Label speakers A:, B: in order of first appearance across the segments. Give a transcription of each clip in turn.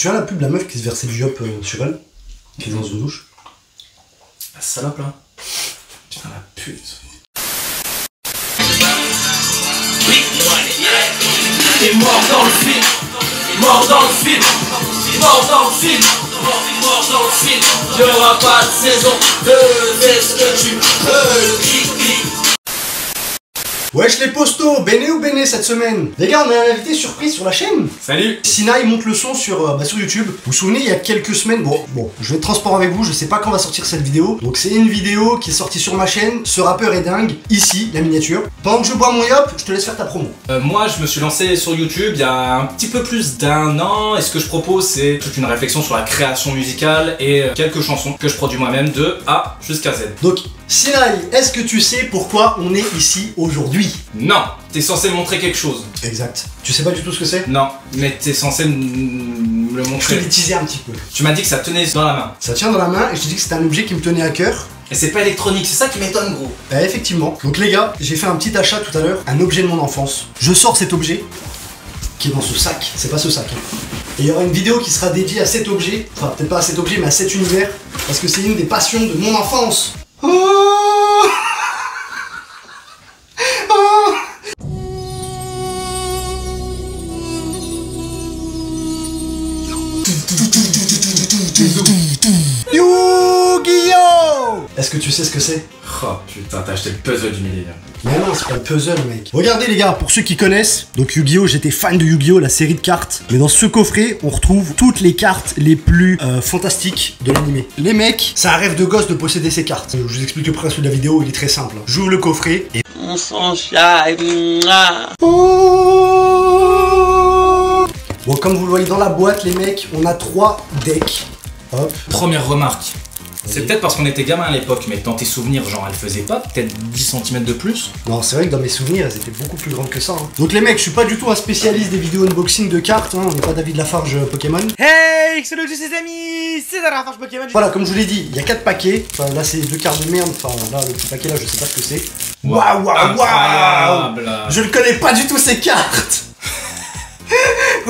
A: Tu vois la pub de la meuf qui se versait du yop sur elle, qui est dans une douche?
B: La salope là. Putain la pute.
C: T'es mort dans le film, mort dans le film, mort dans le film, mort dans le film. Y'aura pas de saison 2, est-ce que tu peux clic.
A: Wesh les postos, béné ou béné cette semaine? Les gars, on a un invité surprise sur la chaîne.
B: Salut.
A: Sina il monte le son sur YouTube. Vous vous souvenez, il y a quelques semaines, bon, je vais être transparent avec vous, je sais pas quand va sortir cette vidéo. Donc c'est une vidéo qui est sortie sur ma chaîne. Ce rappeur est dingue. Ici, la miniature. Pendant que je bois mon yop, je te laisse faire ta promo.
B: Moi je me suis lancé sur YouTube il y a un petit peu plus d'1 an et ce que je propose c'est toute une réflexion sur la création musicale et quelques chansons que je produis moi-même de A jusqu'à Z.
A: Donc, Sinaï, est-ce que tu sais pourquoi on est ici aujourd'hui?
B: Non, t'es censé me montrer quelque chose.
A: Exact. Tu sais pas du tout ce que c'est?
B: Non, mais t'es censé me le
A: Je te
B: montrer.
A: l'ai teasé un petit peu.
B: Tu m'as dit que ça tenait dans la main.
A: Ça tient dans la main et je te dis que c'est un objet qui me tenait à cœur.
B: Et c'est pas électronique, c'est ça qui m'étonne gros.
A: Effectivement. Donc les gars, j'ai fait un petit achat tout à l'heure, un objet de mon enfance. Je sors cet objet qui est dans ce sac. C'est pas ce sac. Et il y aura une vidéo qui sera dédiée à cet objet. Enfin, peut-être pas à cet objet, mais à cet univers. Parce que c'est une des passions de mon enfance. Oh oh Yu-Gi-Oh! Est-ce que tu sais ce que c'est?
B: Oh putain, t'as acheté le puzzle du millénaire.
A: Mais non, c'est pas le puzzle, mec. Regardez les gars, pour ceux qui connaissent, donc Yu-Gi-Oh, j'étais fan de Yu-Gi-Oh, la série de cartes. Mais dans ce coffret, on retrouve toutes les cartes les plus fantastiques de l'animé. Les mecs, c'est un rêve de gosse de posséder ces cartes. Je vous explique le principe de la vidéo, il est très simple. J'ouvre le coffret et...
C: On s'en charge.
A: Oh bon, comme vous le voyez dans la boîte, les mecs, on a 3 decks. Hop.
B: Première remarque. C'est peut-être parce qu'on était gamin à l'époque, mais dans tes souvenirs, genre, elle faisait pas peut-être 10 cm de plus?
A: Non, c'est vrai que dans mes souvenirs, elles étaient beaucoup plus grandes que ça. Hein. Donc les mecs, je suis pas du tout un spécialiste des vidéos unboxing de cartes, hein. On n'est pas David Lafarge Pokémon.
D: Hey, c'est le jeu ses amis, c'est David Lafarge Pokémon.
A: Voilà, comme je vous l'ai dit, il y a 4 paquets. Enfin, là, c'est 2 cartes de merde. Enfin, là, le petit paquet, là, je sais pas ce que c'est. Waouh, waouh, waouh!
B: Incroyable.
A: Je ne connais pas du tout ces cartes!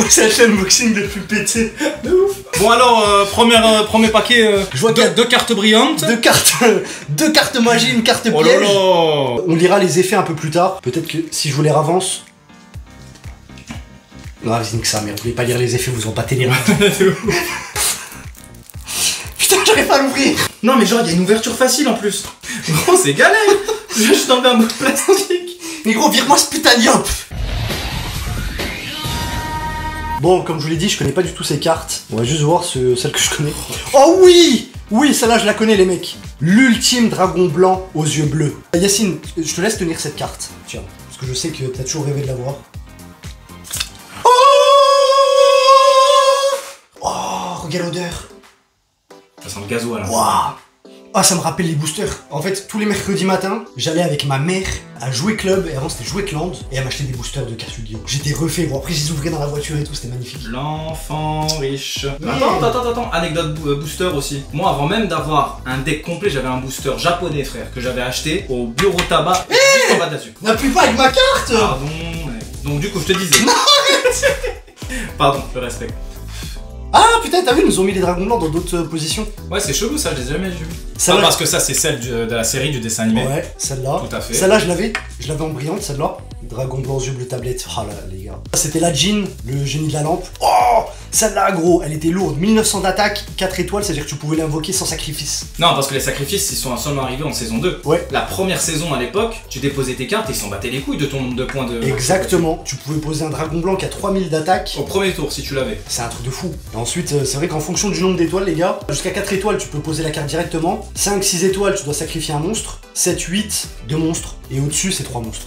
A: C'est l'unboxing le plus pété. De ouf!
B: Bon alors, premier paquet,
A: Je vois qu'il y a
B: deux cartes brillantes.
A: 2 cartes, 2 cartes magie, une carte
B: Oh là
A: piège.
B: là.
A: On lira les effets un peu plus tard. Peut-être que si je vous les ravance. Non, vas-y, que ça, mais vous voulez pas lire les effets, vous en battez les reins. Putain, j'arrive pas à l'ouvrir!
B: Non mais genre, il y a une ouverture facile en plus. Gros, c'est galère. Juste enlever un bout de plastique.
A: Mais gros, vire-moi ce putain de yop! Bon, comme je vous l'ai dit, je connais pas du tout ces cartes. On va juste voir celle que je connais. Oh oui! Oui, celle-là, je la connais, les mecs. L'ultime dragon blanc aux yeux bleus. Yacine, je te laisse tenir cette carte. Tiens, parce que je sais que t'as toujours rêvé de la voir. Oh, regarde l'odeur.
B: Ça sent le gasoil.
A: Waouh! Ah, ça me rappelle les boosters. En fait, tous les mercredis matins, j'allais avec ma mère à Jouet Club, et avant c'était Jouet Land, et elle m'achetait des boosters de cartes Yu-Gi-Oh! J'étais refait, bon après je les ouvrais dans la voiture et tout, c'était magnifique.
B: L'enfant riche.
A: Mmh.
B: Attends, anecdote booster aussi. Moi, avant même d'avoir un deck complet, j'avais un booster japonais, frère, que j'avais acheté au bureau tabac, juste en bas de la sucre.
A: N'appuie pas avec ma carte!
B: Pardon, mec. Donc du coup, je te disais. Pardon, je respecte.
A: Ah putain, t'as vu, ils nous ont mis les dragons blancs dans d'autres positions.
B: Ouais, c'est chelou ça, je les ai jamais vus.
A: Ça
B: Ah,
A: va.
B: parce que ça, c'est celle de la série du dessin animé.
A: Ouais, celle-là.
B: Tout à fait.
A: Celle-là, je l'avais en brillante, celle-là. Dragon blanc, yeux bleu, tablette. Ah là, les gars. C'était la Jean, le génie de la lampe. Oh, celle-là, gros, elle était lourde. 1900 d'attaque, 4 étoiles, c'est-à-dire que tu pouvais l'invoquer sans sacrifice.
B: Non, parce que les sacrifices, ils sont seulement arrivés en saison 2.
A: Ouais.
B: La première saison à l'époque, tu déposais tes cartes et ils s'en battaient les couilles de ton nombre de points de.
A: Exactement. Tu pouvais poser un dragon blanc qui a 3000 d'attaque.
B: Au premier tour, si tu l'avais.
A: C'est un truc de fou. Et ensuite, c'est vrai qu'en fonction du nombre d'étoiles, les gars, jusqu'à 4 étoiles, tu peux poser la carte directement. 5, 6 étoiles, tu dois sacrifier un monstre. 7, 8, 2 monstres. Et au-dessus, c'est 3 monstres.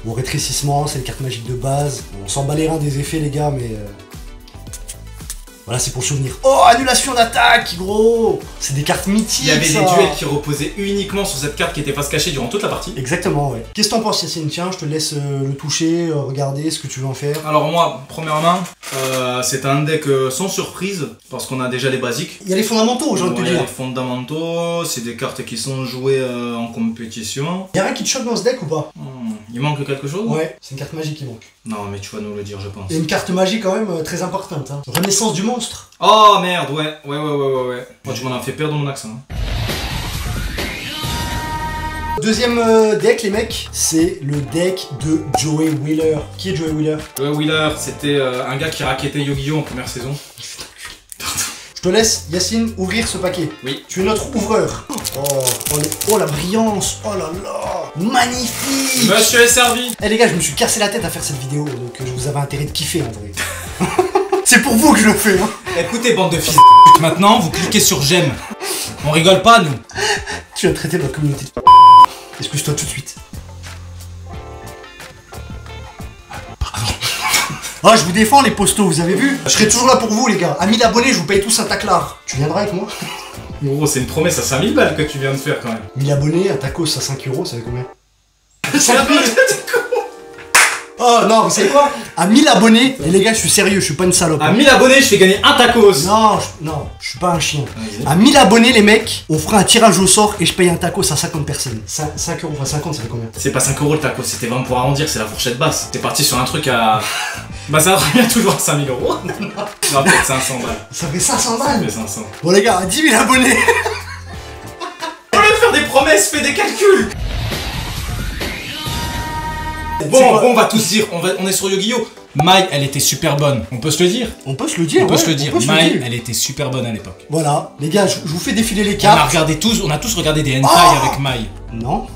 A: Bon, rétrécissement, c'est une carte magique de base. Bon, on s'en bat les reins des effets, les gars, mais... Voilà, c'est pour le souvenir. Oh, annulation d'attaque, gros! C'est des cartes mythiques,
B: Il y avait
A: ça.
B: des duels qui reposaient uniquement sur cette carte qui était face cachée durant toute la partie.
A: Exactement, ouais. Qu'est-ce que t'en penses, Yacine? Tiens, je te laisse le toucher, regarder ce que tu veux en faire.
B: Alors moi, première main, c'est un deck sans surprise, parce qu'on a déjà les basiques.
A: Il y a les fondamentaux, j'ai envie de te
B: Les
A: dire.
B: fondamentaux, c'est des cartes qui sont jouées en compétition.
A: Y'a rien qui te choque dans ce deck ou pas?
B: Il manque quelque chose?
A: Ouais, c'est une carte magique qui manque.
B: Non, mais tu vas nous le dire, je pense.
A: Et une carte magique quand même très importante. Hein. Renaissance du monstre.
B: Oh merde, ouais. Oh, tu m'en as fait perdre mon accent. Hein.
A: Deuxième deck, les mecs, c'est le deck de Joey Wheeler. Qui est Joey Wheeler?
B: Joey Wheeler, c'était un gars qui rackettait Yu-Gi-Oh en première saison.
A: Je te laisse, Yacine, ouvrir ce paquet.
B: Oui.
A: Tu es notre ouvreur. Oh la brillance. Oh là là. Magnifique.
B: Monsieur est servi.
A: Eh les gars, je me suis cassé la tête à faire cette vidéo, donc je vous avais intérêt de kiffer en vrai. C'est pour vous que je le fais, hein.
B: Écoutez, bande de fils de maintenant, vous cliquez sur j'aime. On rigole pas, nous.
A: Tu as traité notre communauté de excuse-toi tout de suite. Ah, je vous défends les postos, vous avez vu? Je serai toujours là pour vous les gars. À 1000 abonnés, je vous paye tous un taclard. Tu viendras avec moi?
B: Gros, c'est une promesse à 5000 balles que tu viens de faire quand même.
A: 1000 abonnés, un tacos à 5 €, ça fait combien?
B: 5000.
A: Oh non, vous savez quoi? À 1000 abonnés, et les gars, je suis sérieux, je suis pas une salope.
B: À 1000 abonnés, je fais gagner un tacos.
A: Non, je suis pas un chien. À 1000 abonnés, les mecs, on fera un tirage au sort et je paye un tacos à 50 personnes. 5 €, enfin 50, ça fait combien?
B: C'est pas 5 € le tacos, c'était vraiment pour arrondir, c'est la fourchette basse. T'es parti sur un truc à. Bah ça revient toujours à 5000 €. Non, peut-être 500 balles.
A: Ça fait 500
B: Ça
A: balles.
B: fait 500.
A: Bon les gars, à 10 000 abonnés.
B: Au lieu de faire des promesses, fais des calculs. Bon, on va tous dire, on est sur Yu-Gi-Oh! Mai, elle était super bonne. On peut se le dire?
A: On peut se le dire,
B: On peut
A: ouais,
B: se le dire.
A: on peut se le
B: Mai,
A: dire.
B: elle était super bonne à l'époque.
A: Voilà, les gars, je vous fais défiler les
B: On a
A: cartes.
B: regardé tous, on a tous regardé des hentai
A: Oh
B: avec Mai.
A: Non.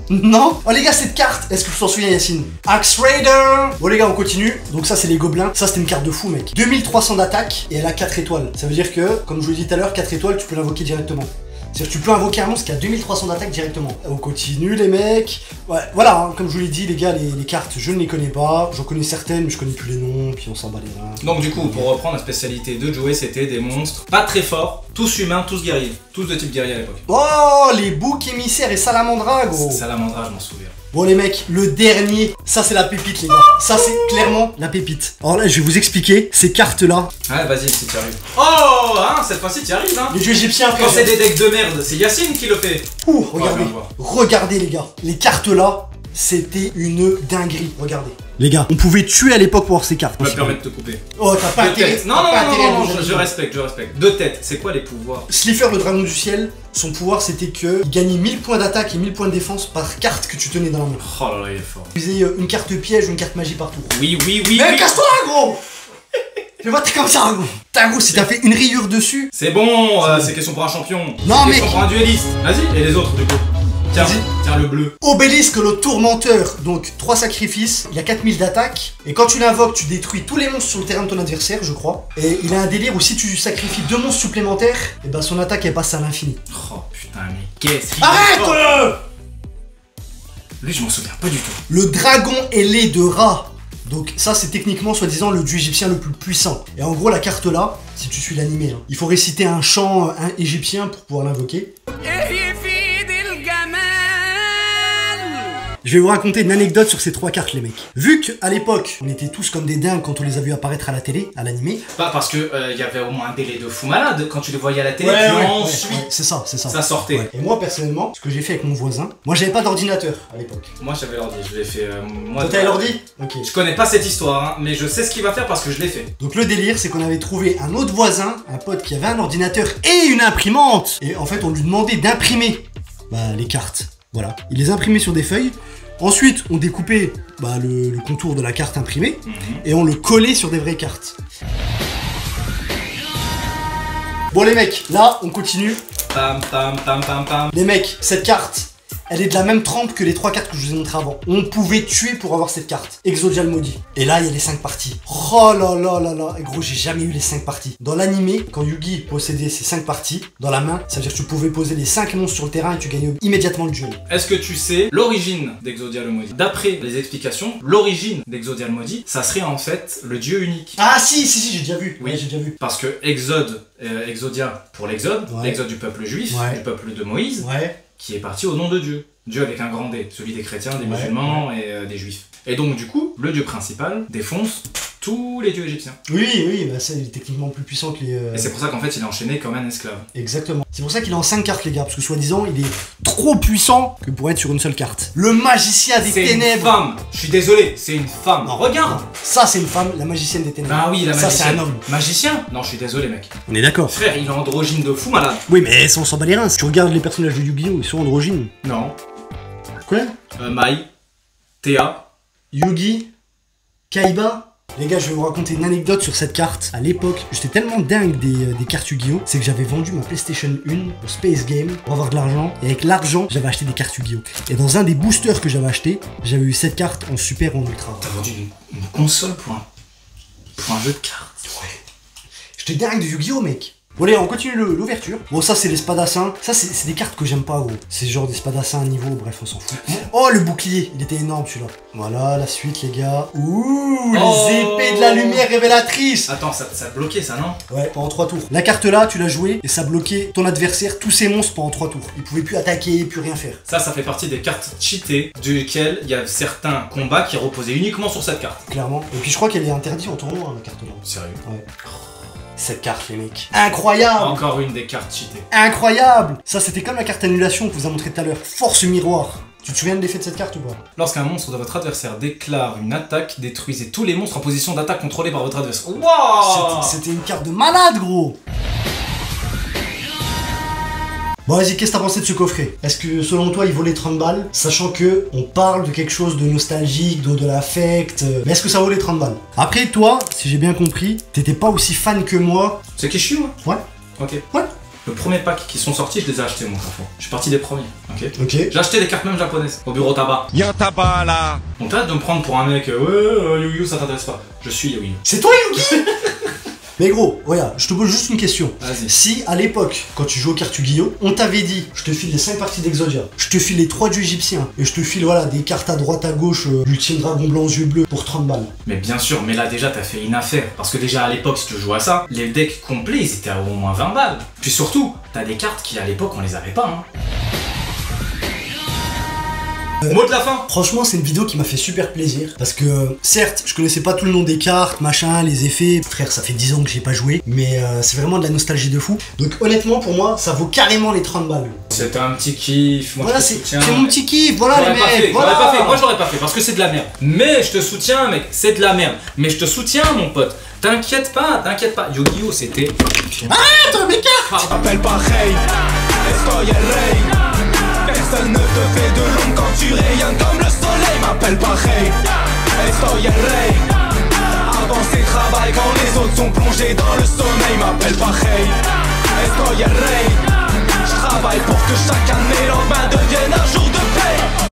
A: Non. Oh les gars, cette carte, est-ce que tu t'en souviens Yacine? Axe Raider. Bon les gars, on continue. Donc ça c'est les gobelins. Ça c'était une carte de fou mec. 2300 d'attaque et elle a 4 étoiles. Ça veut dire que, comme je vous l'ai dit tout à l'heure, 4 étoiles, tu peux l'invoquer directement. C'est-à-dire que tu peux invoquer un monstre qui a 2300 d'attaque directement. On continue les mecs. Ouais, voilà, hein, comme je vous l'ai dit les gars, les cartes, je ne les connais pas. J'en connais certaines, mais je connais plus les noms, puis on s'en bat les reins.
B: Donc du coup, pour reprendre la spécialité de Joey, c'était des monstres pas très forts, tous humains, tous guerriers. Tous de type guerrier à l'époque.
A: Oh, les boucs émissaires et salamandra gros.
B: Salamandra, je m'en souviens.
A: Bon les mecs, le dernier, ça c'est la pépite les gars. Ça c'est clairement la pépite. Alors là, je vais vous expliquer ces cartes là.
B: Ouais, vas-y, si tu arrives. Oh, hein, cette fois-ci tu arrives, hein.
A: Les dieux égyptiens après.
B: Quand c'est des decks de merde, c'est Yacine qui le fait.
A: Ouh, regardez.
B: Ouais, viens voir.
A: Regardez les gars. Les cartes là, c'était une dinguerie. Regardez. Les gars, on pouvait tuer à l'époque pour avoir ces cartes.
B: Je vais me permettre de te couper.
A: Oh, t'as pas
B: Deux
A: intérêt.
B: têtes. Non,
A: t'as
B: non,
A: pas
B: non,
A: intérêt à
B: non,
A: nous
B: je
A: amuser.
B: respecte, je respecte. Deux têtes, c'est quoi les pouvoirs?
A: Slifer, le dragon du ciel, son pouvoir c'était que il gagnait 1000 points d'attaque et 1000 points de défense par carte que tu tenais dans la main.
B: Oh là là, il est fort.
A: Tu faisais une carte piège ou une carte magie partout.
B: Oui.
A: Mais casse-toi gros. Fais pas comme ça gros. T'as gros, si t'as fait une rayure dessus.
B: C'est bon, c'est question pour un champion.
A: Non,
B: C'est
A: mec.
B: question pour un dueliste. Vas-y, et les autres du coup. Tiens,
A: Vas-y.
B: tiens le bleu.
A: Obélisque le tourmenteur, donc 3 sacrifices, il a 4000 d'attaque, et quand tu l'invoques, tu détruis tous les monstres sur le terrain de ton adversaire, je crois. Et il a un délire où si tu sacrifies 2 monstres supplémentaires, et ben son attaque elle passe à l'infini.
B: Oh putain, mais qu'est-ce qu'il
A: Arrête.
B: Lui, je m'en souviens pas du tout.
A: Le dragon ailé de Ra. Donc ça c'est techniquement soi-disant le dieu égyptien le plus puissant. Et en gros la carte là, si tu suis l'animé, il faut réciter un chant égyptien pour pouvoir l'invoquer. Je vais vous raconter une anecdote sur ces 3 cartes les mecs. Vu qu'à l'époque, on était tous comme des dingues quand on les a vus apparaître à la télé, à l'animé.
B: Pas parce que il y avait au moins un délai de fou malade quand tu les voyais à la télé, puis ensuite
A: c'est ça, c'est ça.
B: ça sortait.
A: Ouais. Et moi personnellement, ce que j'ai fait avec mon voisin, moi j'avais pas d'ordinateur à l'époque.
B: Moi j'avais l'ordi, je l'ai fait. Moi,
A: Toi t'avais l'ordi? Ok.
B: Je connais pas cette histoire, hein, mais je sais ce qu'il va faire parce que je l'ai fait.
A: Donc le délire, c'est qu'on avait trouvé un autre voisin, un pote qui avait un ordinateur et une imprimante. Et en fait, on lui demandait d'imprimer les cartes. Voilà. Il les imprimait sur des feuilles. Ensuite, on découpait le contour de la carte imprimée et on le collait sur des vraies cartes. Bon les mecs, là, on continue.
B: Pam pam pam pam pam.
A: Les mecs, cette carte, elle est de la même trempe que les 3 cartes que je vous ai montrées avant. On pouvait tuer pour avoir cette carte. Exodial maudit. Et là, il y a les 5 parties. Oh là là là là. Et gros, j'ai jamais eu les 5 parties. Dans l'animé, quand Yugi possédait ces 5 parties, dans la main, ça veut dire que tu pouvais poser les 5 monstres sur le terrain et tu gagnais immédiatement le duel.
B: Est-ce que tu sais l'origine d'Exodia le Maudit? D'après les explications, l'origine d'Exodia le Maudit, ça serait en fait le dieu unique.
A: Ah si, j'ai déjà vu.
B: Oui.
A: Ouais, j'ai déjà vu.
B: Parce que Exodia pour l'exode,
A: Ouais.
B: l'exode du peuple juif,
A: Ouais.
B: du peuple de Moïse,
A: Ouais.
B: qui est parti au nom de Dieu. Dieu avec un grand D, celui des chrétiens, des musulmans et des juifs. Et donc du coup, le dieu principal défonce tous les dieux égyptiens.
A: Oui, bah ça, il est techniquement plus puissant que les...
B: Et c'est pour ça qu'en fait, il est enchaîné comme un esclave.
A: Exactement. C'est pour ça qu'il est en 5 cartes, les gars, parce que soi-disant, il est trop puissant que pour être sur une seule carte. Le magicien des
B: C'est une
A: ténèbres.
B: femme. Je suis désolé, c'est une femme.
A: Non,
B: Regarde.
A: non. Ça, c'est une femme, la magicienne des ténèbres.
B: Bah oui, la magicienne.
A: Ça, c'est un homme.
B: Magicien? Non, je suis désolé, mec.
A: On est d'accord.
B: Frère, il est androgyne de fou malade.
A: Oui, mais ça, on s'en bat les reins. Si tu regardes les personnages de Yu-Gi-Oh, ils sont androgynes.
B: Non.
A: Quoi?
B: Mai, Théa.
A: Yugi, Kaiba. Les gars, je vais vous raconter une anecdote sur cette carte. À l'époque, j'étais tellement dingue des cartes Yu-Gi-Oh! C'est que j'avais vendu ma PlayStation 1 au Space Game pour avoir de l'argent. Et avec l'argent, j'avais acheté des cartes Yu-Gi-Oh! Et dans un des boosters que j'avais acheté, j'avais eu cette carte en super en ultra.
B: T'as vendu une console pour un jeu de cartes?
A: Ouais. J'étais dingue de Yu-Gi-Oh, mec. Bon allez, on continue l'ouverture. Bon, ça c'est les spadassins. Ça c'est des cartes que j'aime pas, gros. C'est genre des spadassins à niveau, bref, on s'en fout. Oh, le bouclier, il était énorme celui-là. Voilà, la suite, les gars. Ouh, les épées de la lumière révélatrice.
B: Attends, ça a bloqué ça, non?
A: Ouais, pendant 3 tours. La carte là, tu l'as jouée et ça bloquait ton adversaire, tous ses monstres pendant 3 tours. Il pouvait plus attaquer, plus rien faire.
B: Ça fait partie des cartes cheatées, duquel il y a certains combats qui reposaient uniquement sur cette carte.
A: Clairement. Et puis je crois qu'elle est interdite en tournoi, hein, la carte là.
B: Sérieux?
A: Ouais. Cette carte, les mecs. Incroyable.
B: Encore une des cartes cheatées.
A: Incroyable. Ça, c'était comme la carte annulation que vous a montré tout à l'heure. Force miroir. Tu te souviens de l'effet de cette carte ou pas?
B: Lorsqu'un monstre de votre adversaire déclare une attaque, détruisez tous les monstres en position d'attaque contrôlés par votre adversaire. Waouh!
A: C'était une carte de malade, gros. Bon, vas-y, qu'est-ce que t'as pensé de ce coffret? Est-ce que selon toi il vaut les 30 balles? Sachant que on parle de quelque chose de nostalgique, de l'affect, mais est-ce que ça vaut les 30 balles? Après, toi, si j'ai bien compris, t'étais pas aussi fan que moi.
B: C'est qui je suis, moi?
A: Ouais.
B: Ok.
A: Ouais.
B: Le premier pack qui sont sortis, je les ai achetés, mon frère. Je suis parti des premiers. Ok.
A: Ok.
B: J'ai acheté des cartes même japonaises au bureau tabac.
E: Y'a un tabac là.
B: Donc t'arrêtes de me prendre pour un mec, ouais, Yu-Gi-Oh, ça t'intéresse pas. Je suis Yu-Gi-Oh.
A: C'est toi, Yugi. Mais gros, regarde, je te pose juste une question.
B: Vas-y.
A: Si à l'époque, quand tu jouais aux cartes Yu-Gi-Oh, on t'avait dit, je te file les 5 parties d'Exodia, je te file les 3 dieux égyptiens, et je te file voilà des cartes à droite à gauche, l'ultime dragon blanc aux yeux bleus pour 30 balles.
B: Mais bien sûr, mais là déjà t'as fait une affaire. Parce que déjà à l'époque, si tu jouais à ça, les decks complets ils étaient à au moins 20 balles. Puis surtout, t'as des cartes qui à l'époque on les avait pas. Hein. Mot de la fin.
A: Franchement, c'est une vidéo qui m'a fait super plaisir. Parce que, certes, je connaissais pas tout le nom des cartes, machin, les effets. Frère, ça fait 10 ans que j'ai pas joué. Mais c'est vraiment de la nostalgie de fou. Donc, honnêtement, pour moi, ça vaut carrément les 30 balles.
B: C'était un petit kiff. Moi,
A: Voilà,
B: je te
A: c'est
B: soutiens.
A: mon petit kiff. Voilà, les
B: J'aurais pas fait,
A: mecs. Voilà.
B: j'aurais pas fait. Moi, j'aurais pas fait parce que c'est de la merde. Mais je te soutiens, mec. C'est de la merde. Mais je te soutiens, mon pote. T'inquiète pas, t'inquiète pas. Yu-Gi-Oh, c'était.
A: Attends, mes cartes.
E: Appelle pareil. Estoy el rey. Personne ne te fait de l'ombre quand tu rayonnes comme le soleil. M'appelle pareil. Estoy el rey. Avance et travaille quand les autres sont plongés dans le sommeil. M'appelle pareil. Estoy el rey. Je travaille pour que chacun de mes lendemains devienne un jour de